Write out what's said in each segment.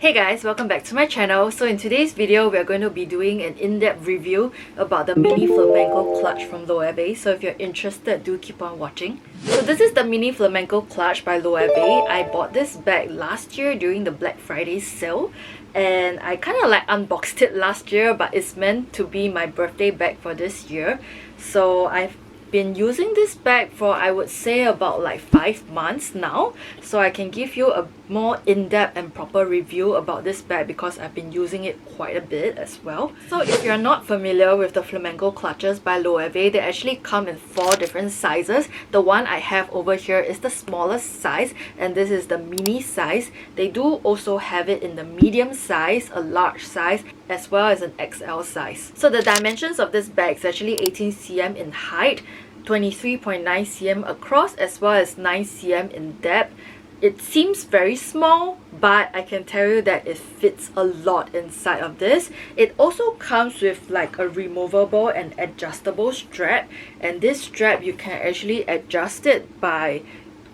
Hey guys, welcome back to my channel. So in today's video, we're going to be doing an in-depth review about the Mini Flamenco Clutch from Loewe. So if you're interested, do keep on watching. So this is the Mini Flamenco Clutch by Loewe. I bought this bag last year during the Black Friday sale. And I kind of like unboxed it last year, but it's meant to be my birthday bag for this year. So I've been using this bag for, I would say, about like 5 months now, so I can give you a more in-depth and proper review about this bag because I've been using it quite a bit as well. So if you're not familiar with the flamenco clutches by Loewe, they actually come in 4 different sizes. The one I have over here is the smallest size, and this is the mini size. They do also have it in the medium size, a large size, as well as an XL size. So the dimensions of this bag is actually 18 cm in height, 23.9 cm across, as well as 9 cm in depth. It seems very small, but I can tell you that it fits a lot inside of this. It also comes with like a removable and adjustable strap, and this strap you can actually adjust it by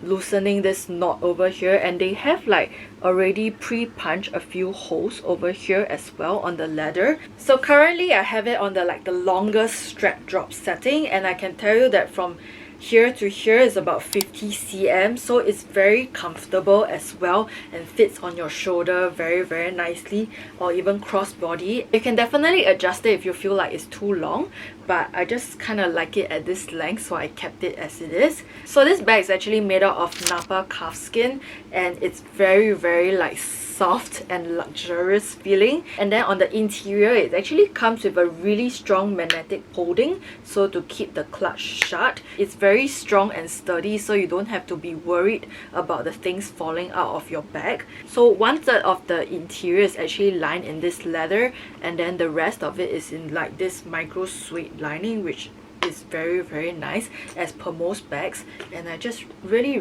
loosening this knot over here, and they have like already pre-punched a few holes over here as well on the leather. So currently I have it on the longest strap drop setting, and I can tell you that from here to here is about 50 cm, so it's very comfortable as well and fits on your shoulder very nicely, or even crossbody. You can definitely adjust it if you feel like it's too long, but I just kind of like it at this length, so I kept it as it is. So this bag is actually made out of Napa calf skin, and it's very like soft and luxurious feeling. And then on the interior, it actually comes with a really strong magnetic holding, so to keep the clutch shut. It's very strong and sturdy, so you don't have to be worried about the things falling out of your bag. So 1/3 of the interior is actually lined in this leather, and then the rest of it is in like this micro suede lining, which is very nice as per most bags, and I just really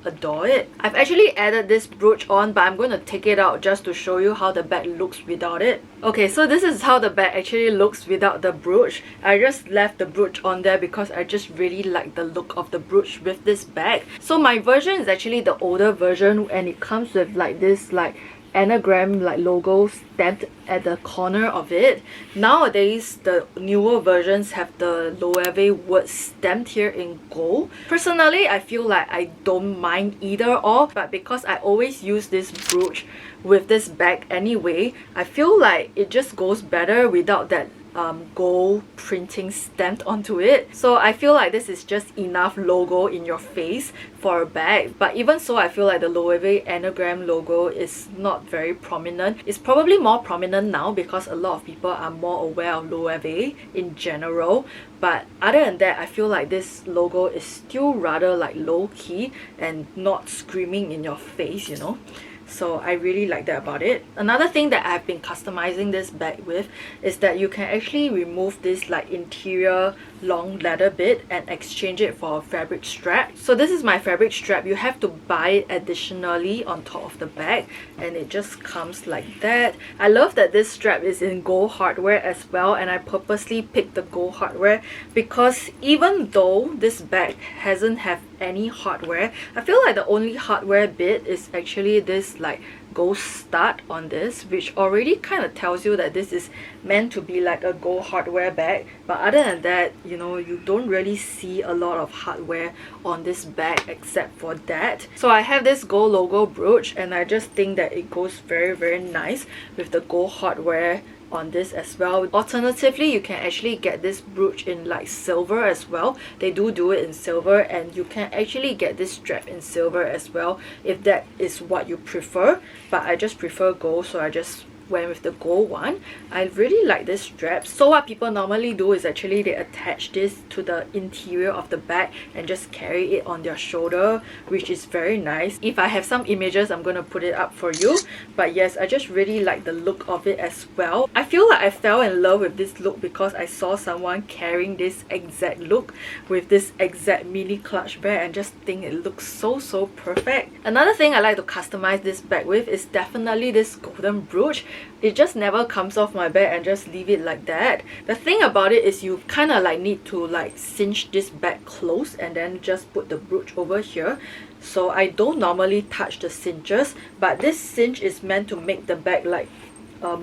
adore it. I've actually added this brooch on, but I'm going to take it out just to show you how the bag looks without it. Okay, so this is how the bag actually looks without the brooch. I just left the brooch on there because I just really like the look of the brooch with this bag. So my version is actually the older version, and it comes with like this like anagram like logo stamped at the corner of it. Nowadays the newer versions have the Loewe word stamped here in gold. Personally, I feel like I don't mind either or, but because I always use this brooch with this bag anyway, I feel like it just goes better without that gold printing stamped onto it. So I feel like this is just enough logo in your face for a bag. But even so, I feel like the Loewe anagram logo is not very prominent. It's probably more prominent now because a lot of people are more aware of Loewe in general. But other than that, I feel like this logo is still rather like low-key and not screaming in your face, you know. So I really like that about it. Another thing that I've been customizing this bag with is that you can actually remove this like interior long leather bit and exchange it for a fabric strap. So this is my fabric strap. You have to buy it additionally on top of the bag, and it just comes like that. I love that this strap is in gold hardware as well, and I purposely picked the gold hardware because even though this bag hasn't have any hardware, I feel like the only hardware bit is actually this like gold stud on this, which already kind of tells you that this is meant to be like a gold hardware bag. But other than that, you know, you don't really see a lot of hardware on this bag except for that. So I have this gold logo brooch, and I just think that it goes very nice with the gold hardware on this as well. Alternatively, you can actually get this brooch in like silver as well. They do it in silver, and you can actually get this strap in silver as well if that is what you prefer. But I just prefer gold, so I just went with the gold one. I really like this strap. So what people normally do is actually they attach this to the interior of the bag and just carry it on their shoulder, which is very nice. If I have some images, I'm gonna put it up for you. But yes, I just really like the look of it as well. I feel like I fell in love with this look because I saw someone carrying this exact look with this exact mini clutch bag, and just think it looks so perfect. Another thing I like to customize this bag with is definitely this golden brooch. it just never comes off my bag and just leave it like that. The thing about it is you kind of like need to like cinch this bag close and then just put the brooch over here. So I don't normally touch the cinches, but this cinch is meant to make the bag like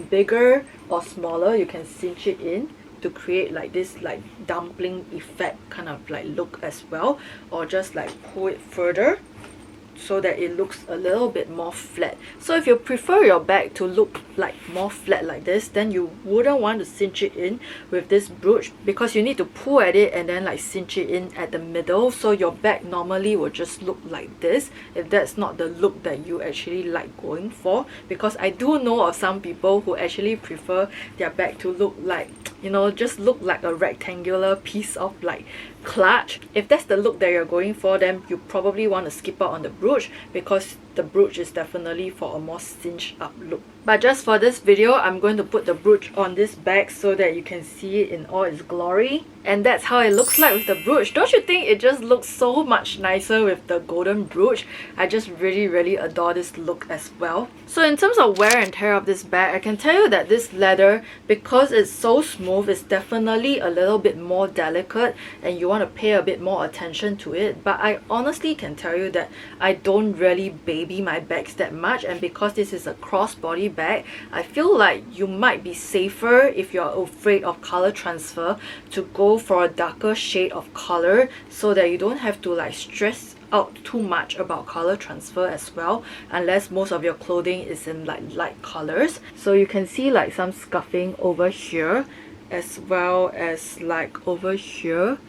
bigger or smaller. You can cinch it in to create like this like dumpling effect kind of like look as well, or just like pull it further so that it looks a little bit more flat. So if you prefer your bag to look like more flat like this, then you wouldn't want to cinch it in with this brooch, because you need to pull at it and then like cinch it in at the middle. So your bag normally will just look like this if that's not the look that you actually like going for. Because I do know of some people who actually prefer their bag to look like, you know, just look like a rectangular piece of like clutch. If that's the look that you're going for, then you probably want to skip out on the brooch, because the brooch is definitely for a more cinched up look. But just for this video, I'm going to put the brooch on this bag so that you can see it in all its glory. And that's how it looks like with the brooch. Don't you think it just looks so much nicer with the golden brooch? I just really adore this look as well. So in terms of wear and tear of this bag, I can tell you that this leather, because it's so smooth, is definitely a little bit more delicate and you want to pay a bit more attention to it. But I honestly can tell you that I don't really baby my bags that much, and because this is a crossbody bag, I feel like you might be safer if you're afraid of color transfer to go for a darker shade of color, so that you don't have to like stress out too much about color transfer as well, unless most of your clothing is in like light colors. So you can see like some scuffing over here as well as like over here.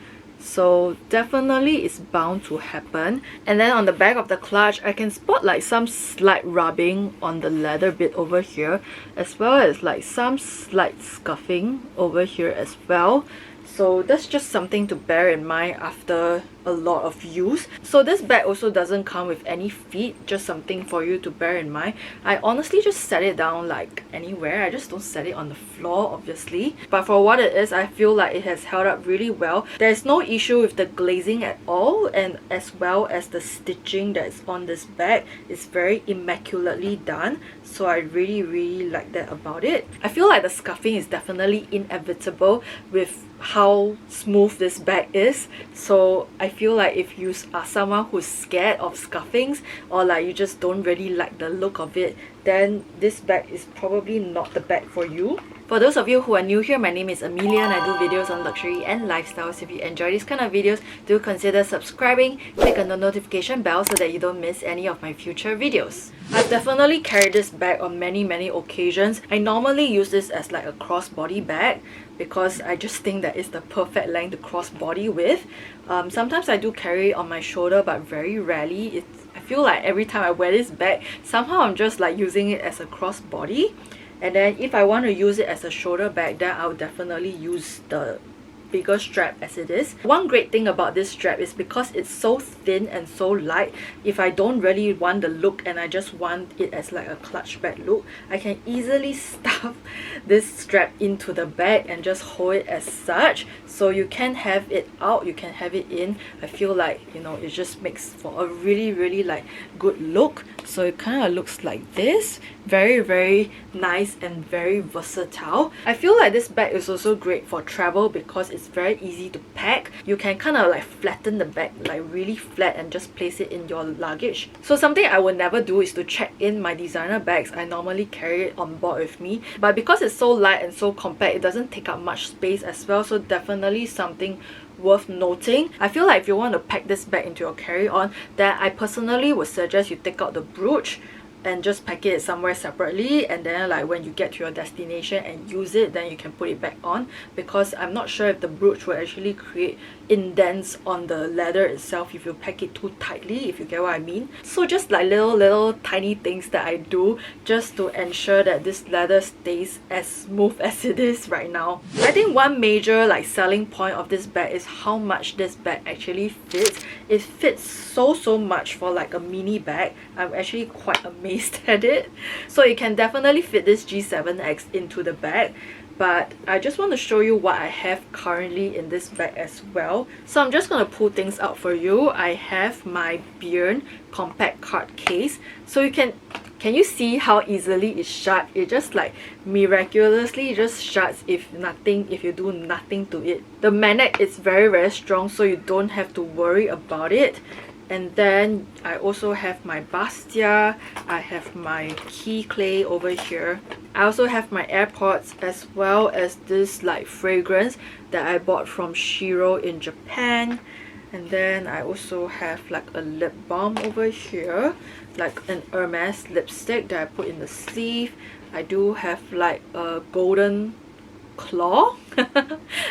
So definitely it's bound to happen. And then on the back of the clutch, I can spot like some slight rubbing on the leather bit over here, as well as like some slight scuffing over here as well. So that's just something to bear in mind after a lot of use. So this bag also doesn't come with any feet, just something for you to bear in mind. I honestly just set it down like anywhere. I just don't set it on the floor, obviously. But for what it is, I feel like it has held up really well. There's no issue with the glazing at all, and as well as the stitching that's on this bag is very immaculately done. So I really like that about it. I feel like the scuffing is definitely inevitable with how smooth this bag is. So I feel like if you are someone who's scared of scuffings, or like you just don't really like the look of it, then this bag is probably not the bag for you. For those of you who are new here, my name is Amelia and I do videos on luxury and lifestyle. So if you enjoy these kind of videos, do consider subscribing, click on the notification bell so that you don't miss any of my future videos. I've definitely carried this bag on many occasions. I normally use this as like a crossbody bag because I just think that it's the perfect length to crossbody with. Sometimes I do carry it on my shoulder, but very rarely. I feel like every time I wear this bag, somehow I'm just like using it as a crossbody. And then if I want to use it as a shoulder bag, then I'll definitely use the bigger strap as it is. One great thing about this strap is because it's so thin and so light, if I don't really want the look and I just want it as like a clutch bag look, I can easily stuff this strap into the bag and just hold it as such. So you can have it out, you can have it in. I feel like, you know, it just makes for a really like good look. So it kind of looks like this. Very nice and very versatile. I feel like this bag is also great for travel because it's very easy to pack. You can kind of like flatten the bag like really flat and just place it in your luggage. So something I would never do is to check in my designer bags. I normally carry it on board with me, but because it's so light and so compact, it doesn't take up much space as well. So definitely something worth noting. I feel like if you want to pack this bag into your carry-on, then I personally would suggest you take out the brooch and just pack it somewhere separately, and then like when you get to your destination and use it, then you can put it back on, because I'm not sure if the brooch will actually create indents on the leather itself if you pack it too tightly, if you get what I mean. So just like little tiny things that I do just to ensure that this leather stays as smooth as it is right now. I think one major like selling point of this bag is how much this bag actually fits. It fits so much for like a mini bag. I'm actually quite amazed at it. So you can definitely fit this G7X into the bag. But I just want to show you what I have currently in this bag as well. So I'm just going to pull things out for you. I have my Bjorn compact card case. So you can Can you see how easily it shuts? It just like miraculously just shuts if you do nothing to it. The magnet is very strong, so you don't have to worry about it. And then I also have my Bastia, I have my key clay over here. I also have my AirPods, as well as this like fragrance that I bought from Shiro in Japan. And then I also have like a lip balm over here, like an Hermès lipstick that I put in the sleeve. I do have like a golden claw,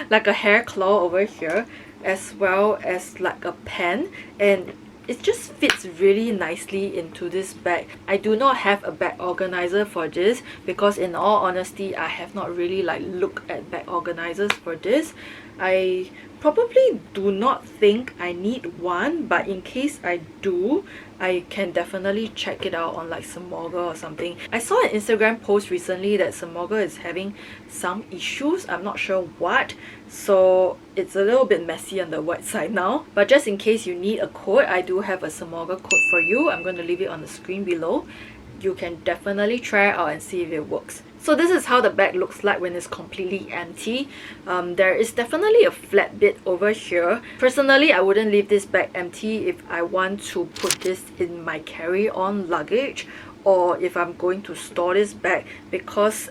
like a hair claw over here, as well as like a pen, and it just fits really nicely into this bag. I do not have a bag organizer for this because in all honesty, I have not really like looked at bag organizers for this. I probably do not think I need one, but in case I do, I can definitely check it out on like Semoga or something. I saw an Instagram post recently that Semoga is having some issues. I'm not sure what, so it's a little bit messy on the white side now. But just in case you need a code, I do have a Semoga code for you. I'm going to leave it on the screen below. You can definitely try it out and see if it works. So this is how the bag looks like when it's completely empty. There is definitely a flat bit over here. Personally, I wouldn't leave this bag empty if I want to put this in my carry-on luggage, or if I'm going to store this bag, because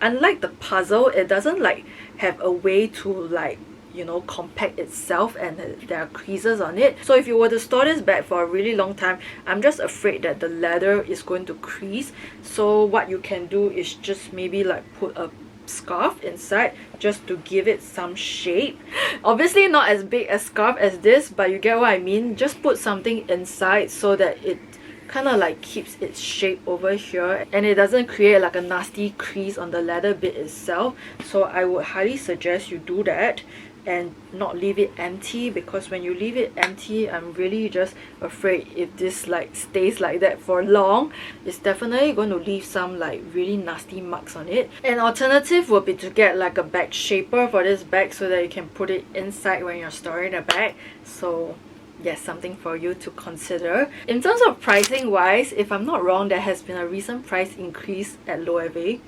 unlike the puzzle, it doesn't like have a way to like, you know, compact itself, and there are creases on it. So if you were to store this bag for a really long time, I'm just afraid that the leather is going to crease. So what you can do is just maybe like put a scarf inside just to give it some shape. Obviously not as big a scarf as this, but you get what I mean. Just put something inside so that it kind of like keeps its shape over here and it doesn't create like a nasty crease on the leather bit itself. So I would highly suggest you do that and not leave it empty, because when you leave it empty, I'm really just afraid if this like stays like that for long, it's definitely going to leave some like really nasty marks on it. An alternative would be to get like a bag shaper for this bag so that you can put it inside when you're storing the bag. So yes, something for you to consider. In terms of pricing wise, if I'm not wrong, there has been a recent price increase at Loewe.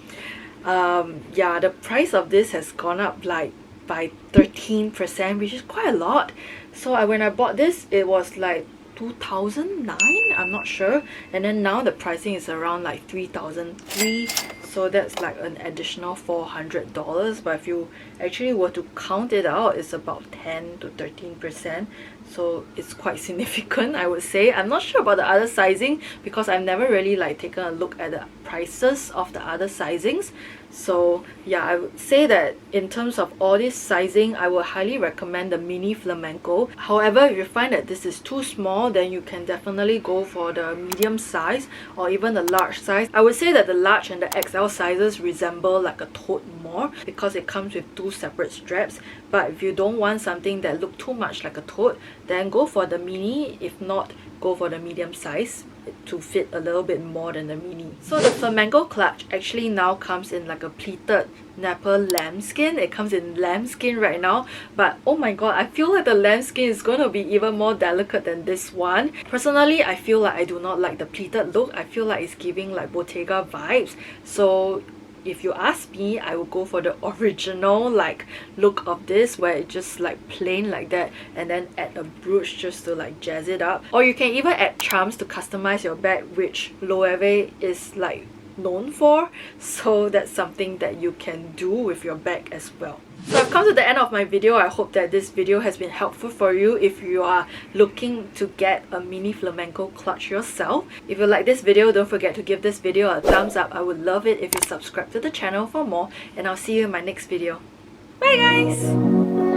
Yeah, the price of this has gone up like by 13%, which is quite a lot. So when I bought this, it was like 2009, I'm not sure, and then now the pricing is around like 3003, so that's like an additional $400. But if you actually were to count it out, it's about 10 to 13%, so it's quite significant, I would say. I'm not sure about the other sizing because I've never really like taken a look at the prices of the other sizings. So yeah, I would say that in terms of all this sizing, I would highly recommend the Mini Flamenco. However, if you find that this is too small, then you can definitely go for the medium size or even the large size. I would say that the large and the XL sizes resemble like a tote more because it comes with two separate straps. But if you don't want something that looks too much like a tote, then go for the mini. If not, go for the medium size to fit a little bit more than the mini. So the flamenco clutch actually now comes in like a pleated napper lambskin. It comes in lambskin right now, but oh my god, I feel like the lambskin is going to be even more delicate than this one. Personally, I feel like I do not like the pleated look. I feel like it's giving like Bottega vibes. So if you ask me, I would go for the original like look of this, where it's just like plain like that and then add a brooch just to like jazz it up. Or you can even add charms to customize your bag, which Loewe is like known for. So that's something that you can do with your bag as well. So I've come to the end of my video. I hope that this video has been helpful for you if you are looking to get a mini flamenco clutch yourself. If you like this video, don't forget to give this video a thumbs up. I would love it if you subscribe to the channel for more, and I'll see you in my next video. Bye guys!